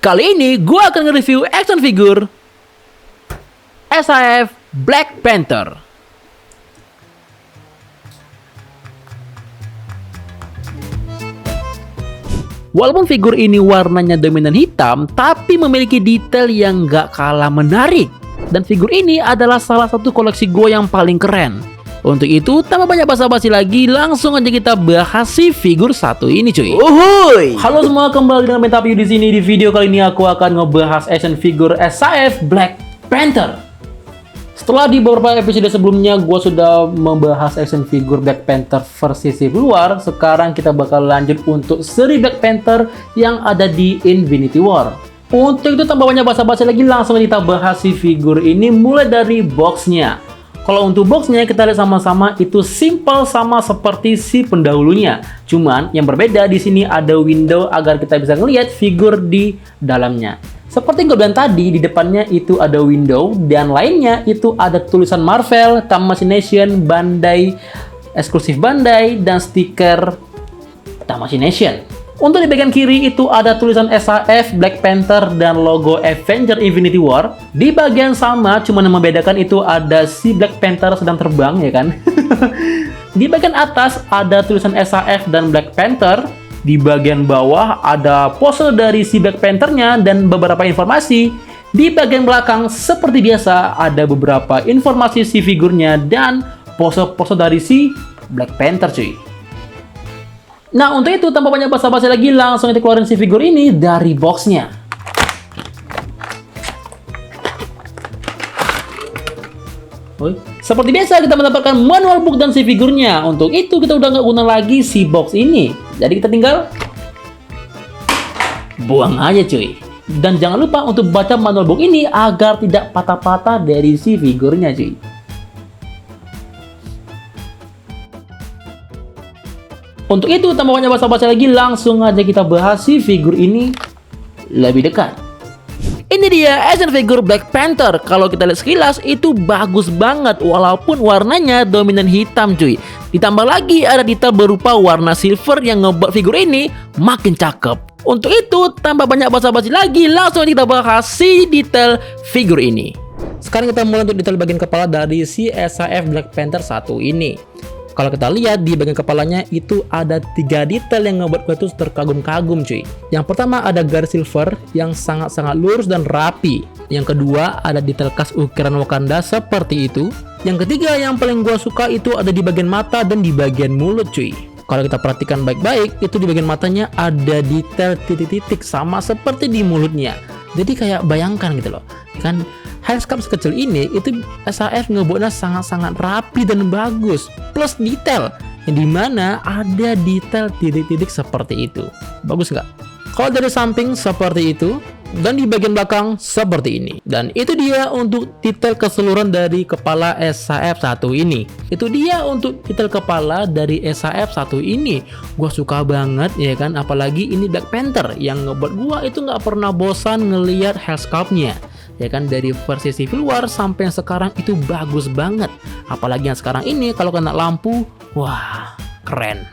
Kali ini gue akan nge-review action figure SAF Black Panther. Walaupun figur ini warnanya dominan hitam, tapi memiliki detail yang gak kalah menarik. Dan figur ini adalah salah satu koleksi gue yang paling keren. Untuk itu, tanpa banyak basa-basi lagi, langsung aja kita bahas si figur satu ini, cuy. Uhuy. Halo semua, kembali dengan Mentapiu di sini. Di video kali ini aku akan ngebahas action figure SAF Black Panther. Setelah di beberapa episode sebelumnya gue sudah membahas action figure Black Panther versi Civil War, sekarang kita bakal lanjut untuk seri Black Panther yang ada di Infinity War. Untuk itu tanpa banyak basa-basi lagi, langsung kita bahas si figur ini mulai dari boxnya. Kalau untuk boxnya kita lihat sama-sama itu simple sama seperti si pendahulunya. Cuman yang berbeda di sini ada window agar kita bisa ngelihat figur di dalamnya. Seperti gue bilang tadi, di depannya itu ada window dan lainnya itu ada tulisan Marvel, Tamashii Nation, Bandai, eksklusif Bandai, dan stiker Tamashii Nation. Untuk di bagian kiri itu ada tulisan SAF Black Panther dan logo Avengers Infinity War. Di bagian sama, cuma yang membedakan itu ada si Black Panther sedang terbang, ya kan? Di bagian atas ada tulisan SAF dan Black Panther. Di bagian bawah ada pose dari si Black Panther-nya dan beberapa informasi. Di bagian belakang seperti biasa ada beberapa informasi si figurnya dan pose-pose dari si Black Panther, cuy. Nah, untuk itu tanpa banyak basa-basi lagi, langsung kita keluarin si figur ini dari boxnya. Seperti biasa kita mendapatkan manual book dan si figurnya. Untuk itu kita udah nggak guna lagi si box ini. Jadi kita tinggal buang aja, cuy. Dan jangan lupa untuk baca manual book ini agar tidak patah-patah dari si figurnya, cuy. Untuk itu tanpa banyak basa-basi lagi, langsung aja kita bahas si figur ini lebih dekat. Ini dia action figure Black Panther. Kalau kita lihat sekilas itu bagus banget walaupun warnanya dominan hitam, cuy. Ditambah lagi ada detail berupa warna silver yang ngebuat figur ini makin cakep. Untuk itu tanpa banyak basa-basi lagi, langsung kita bahas si detail figur ini. Sekarang kita mulai untuk detail bagian kepala dari si SAF Black Panther 1 ini. Kalau kita lihat di bagian kepalanya itu ada 3 detail yang ngebuat gue tuh terkagum-kagum, cuy. Yang pertama ada garis silver yang sangat-sangat lurus dan rapi. Yang kedua ada detail khas ukiran Wakanda seperti itu. Yang ketiga yang paling gue suka itu ada di bagian mata dan di bagian mulut, cuy. Kalau kita perhatikan baik-baik, itu di bagian matanya ada detail titik-titik sama seperti di mulutnya. Jadi kayak bayangkan gitu loh, kan handscap sekecil ini itu SAF ngebuatnya sangat-sangat rapi dan bagus. Plus detail yang dimana ada detail titik-titik seperti itu. Bagus nggak? Kalau dari samping seperti itu dan di bagian belakang seperti ini. Dan itu dia untuk detail keseluruhan dari kepala SAF 1 ini. Itu dia untuk detail kepala dari SAF 1 ini. Gua suka banget ya kan, apalagi ini Black Panther yang ngebuat gua itu nggak pernah bosan ngelihat handscapnya. Ya kan, dari versi Civil War sampai yang sekarang itu bagus banget. Apalagi yang sekarang ini kalau kena lampu, wah, keren.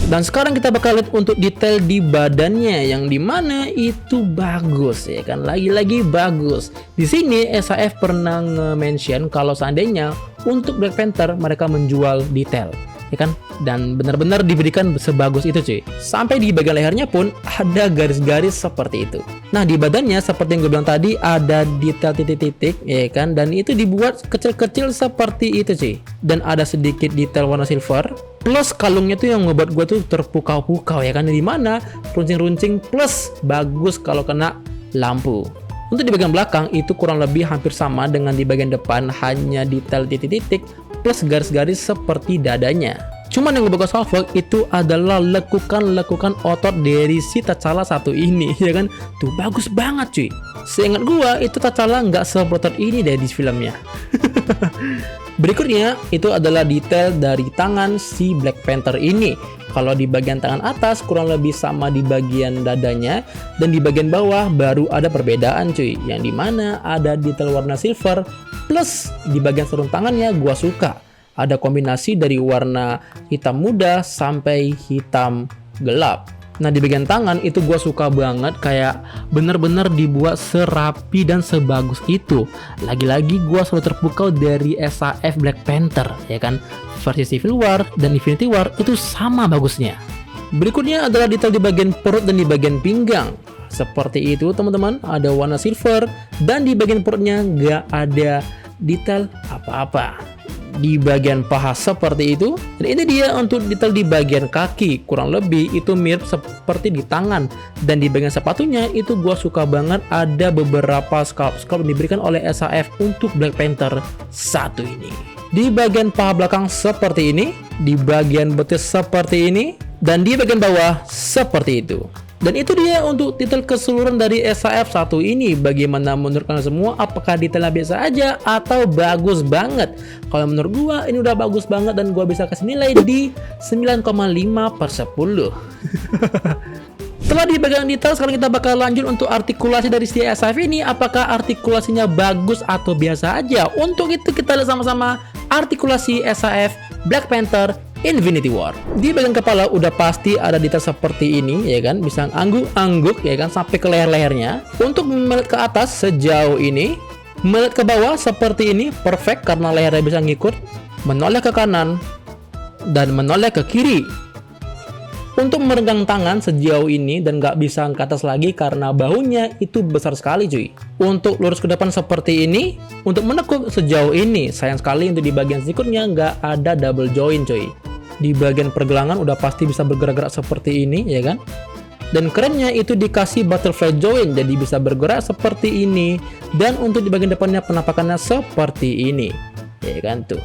Dan sekarang kita bakal lihat untuk detail di badannya yang dimana itu bagus ya kan, lagi-lagi bagus. Di sini SAF pernah nge-mention kalau seandainya untuk Black Panther mereka menjual detail, ya kan, dan benar-benar diberikan sebagus itu, cuy. Sampai di bagian lehernya pun ada garis-garis seperti itu. Nah, di badannya seperti yang gue bilang tadi ada detail titik-titik, ya kan, dan itu dibuat kecil-kecil seperti itu, cuy. Dan ada sedikit detail warna silver. Plus kalungnya tuh yang ngebuat gue tuh terpukau-pukau, ya kan, di mana runcing-runcing plus bagus kalau kena lampu. Untuk di bagian belakang itu kurang lebih hampir sama dengan di bagian depan, hanya detail titik-titik plus garis-garis seperti dadanya. Cuman yang ngebagus salvok itu adalah lekukan-lekukan otot dari si T'Challa 1 ini, ya kan? Tuh bagus banget, cuy. Seingat gua itu T'Challa nggak seberotot ini deh di filmnya. Berikutnya itu adalah detail dari tangan si Black Panther ini. Kalau di bagian tangan atas kurang lebih sama di bagian dadanya, dan di bagian bawah baru ada perbedaan, cuy. Yang dimana ada detail warna silver plus di bagian sarung tangannya gua suka ada kombinasi dari warna hitam muda sampai hitam gelap. Nah, di bagian tangan itu gue suka banget, kayak bener-bener dibuat serapi dan sebagus itu. Lagi-lagi gue selalu terpukau dari SAF Black Panther, ya kan? Versi Civil War dan Infinity War itu sama bagusnya. Berikutnya adalah detail di bagian perut dan di bagian pinggang. Seperti itu teman-teman, ada warna silver dan di bagian perutnya nggak ada detail apa-apa. Di bagian paha seperti itu. Dan ini dia untuk detail di bagian kaki, kurang lebih itu mirip seperti di tangan. Dan di bagian sepatunya itu gua suka banget, ada beberapa sculpt yang diberikan oleh SAF untuk Black Panther 1 ini. Di bagian paha belakang seperti ini, di bagian betis seperti ini, dan di bagian bawah seperti itu. Dan itu dia untuk detail keseluruhan dari SAF 1 ini. Bagaimana menurut kalian semua? Apakah detailnya biasa aja atau bagus banget? Kalau menurut gua ini udah bagus banget dan gua bisa kasih nilai di 9,5/10. Setelah di bagian detail, sekarang kita bakal lanjut untuk artikulasi dari si SAF ini. Apakah artikulasinya bagus atau biasa aja? Untuk itu kita lihat sama-sama artikulasi SAF Black Panther Infinity War. Di bagian kepala udah pasti ada detail seperti ini, ya kan? Bisa angguk-angguk, ya kan, sampai ke leher-lehernya. Untuk melihat ke atas sejauh ini, melihat ke bawah seperti ini, perfect karena lehernya bisa ngikut. Menoleh ke kanan dan menoleh ke kiri. Untuk meregang tangan sejauh ini dan nggak bisa ke atas lagi karena bahunya itu besar sekali cuy. Untuk lurus ke depan seperti ini, untuk menekuk sejauh ini, sayang sekali untuk di bagian sikutnya nggak ada double joint cuy. Di bagian pergelangan udah pasti bisa bergerak-gerak seperti ini, ya kan? Dan kerennya itu dikasih butterfly joint, jadi bisa bergerak seperti ini. Dan untuk di bagian depannya penampakannya seperti ini, ya kan tuh.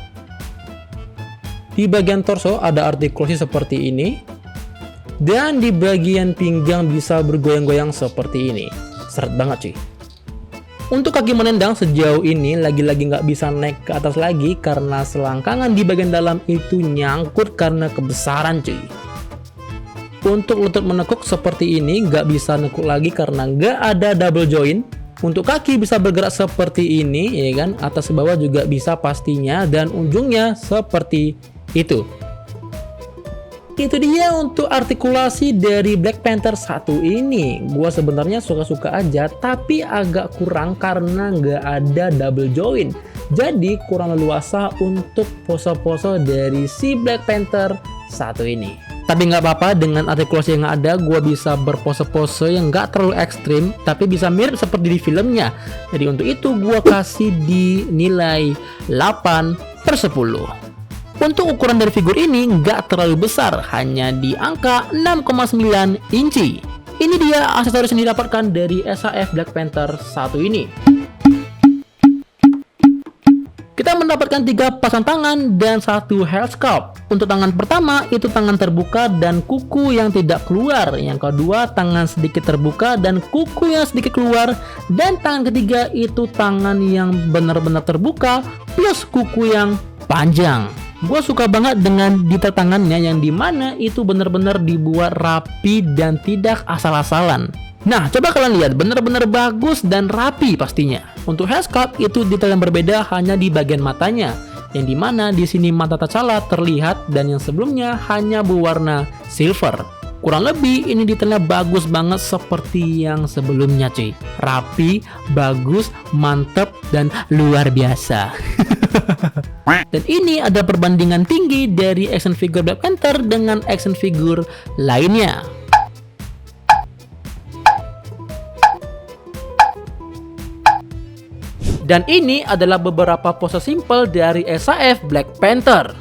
Di bagian torso ada artikulasi seperti ini. Dan di bagian pinggang bisa bergoyang-goyang seperti ini. Seret banget cuy. Untuk kaki menendang sejauh ini lagi-lagi nggak bisa naik ke atas lagi karena selangkangan di bagian dalam itu nyangkut karena kebesaran cuy. Untuk lutut menekuk seperti ini nggak bisa nekuk lagi karena nggak ada double joint. Untuk kaki bisa bergerak seperti ini, ya kan, atas ke bawah juga bisa pastinya, dan ujungnya seperti itu. Itu dia untuk artikulasi dari Black Panther 1 ini. Gua sebenarnya suka-suka aja, tapi agak kurang karena nggak ada double joint. Jadi kurang leluasa untuk pose-pose dari si Black Panther 1 ini. Tapi nggak apa-apa, dengan artikulasi yang ada, gua bisa berpose-pose yang nggak terlalu ekstrim, tapi bisa mirip seperti di filmnya. Jadi untuk itu gua kasih di nilai 8/10. Untuk ukuran dari figur ini nggak terlalu besar, hanya di angka 6,9 inci. Ini dia aksesoris yang didapatkan dari SAF Black Panther 1 ini. Kita mendapatkan 3 pasang tangan dan 1 hair sculpt. Untuk tangan pertama itu tangan terbuka dan kuku yang tidak keluar. Yang kedua tangan sedikit terbuka dan kuku yang sedikit keluar. Dan tangan ketiga itu tangan yang benar-benar terbuka plus kuku yang panjang. Gue suka banget dengan detail tangannya yang dimana itu benar-benar dibuat rapi dan tidak asal-asalan. Nah, coba kalian lihat, benar-benar bagus dan rapi pastinya. Untuk hair sculpt itu detail yang berbeda hanya di bagian matanya, yang dimana di sini mata T'Challa terlihat dan yang sebelumnya hanya berwarna silver. Kurang lebih ini detailnya bagus banget seperti yang sebelumnya cuy. Rapi, bagus, mantep, dan luar biasa. Dan ini ada perbandingan tinggi dari action figure Black Panther dengan action figure lainnya. Dan ini adalah beberapa pose simple dari SAF Black Panther.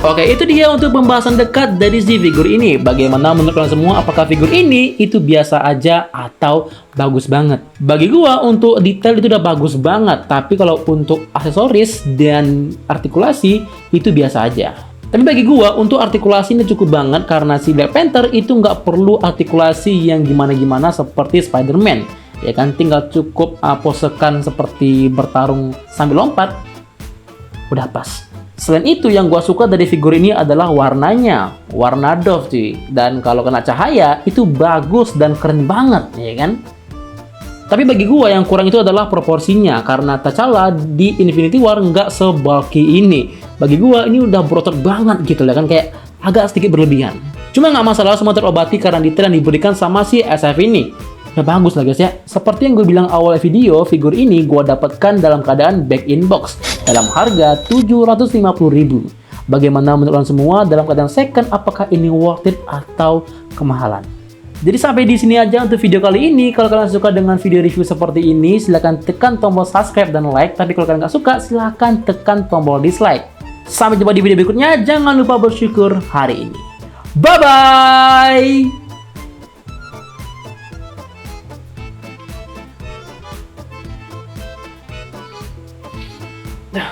Oke, itu dia untuk pembahasan dekat dari si figur ini. Bagaimana menurut kalian semua? Apakah figur ini itu biasa aja atau bagus banget? Bagi gua untuk detail itu udah bagus banget. Tapi kalau untuk aksesoris dan artikulasi itu biasa aja. Tapi bagi gua untuk artikulasi ini cukup banget karena si Black Panther itu nggak perlu artikulasi yang gimana-gimana seperti Spider-Man. ya kan, tinggal cukup posekan seperti bertarung sambil lompat, udah pas. Selain itu, yang gua suka dari figur ini adalah warnanya, warna Dove cuy. Dan kalau kena cahaya itu bagus dan keren banget, ya kan? Tapi bagi gua yang kurang itu adalah proporsinya, karena T'Challa di Infinity War nggak sebulky ini. Bagi gua ini udah berotot banget gitu ya kan, kayak agak sedikit berlebihan. Cuma nggak masalah, semua terobati karena detail yang diberikan sama si SF ini. Ya bagus lah guys ya. Seperti yang gue bilang awal video, figur ini gue dapatkan dalam keadaan back in box dalam harga 750.000. Bagaimana menurut kalian semua dalam keadaan second, apakah ini worth it atau kemahalan? Jadi sampai di sini aja untuk video kali ini. Kalau kalian suka dengan video review seperti ini, silahkan tekan tombol subscribe dan like. Tapi kalau kalian nggak suka, silahkan tekan tombol dislike. Sampai jumpa di video berikutnya. Jangan lupa bersyukur hari ini. Bye-bye!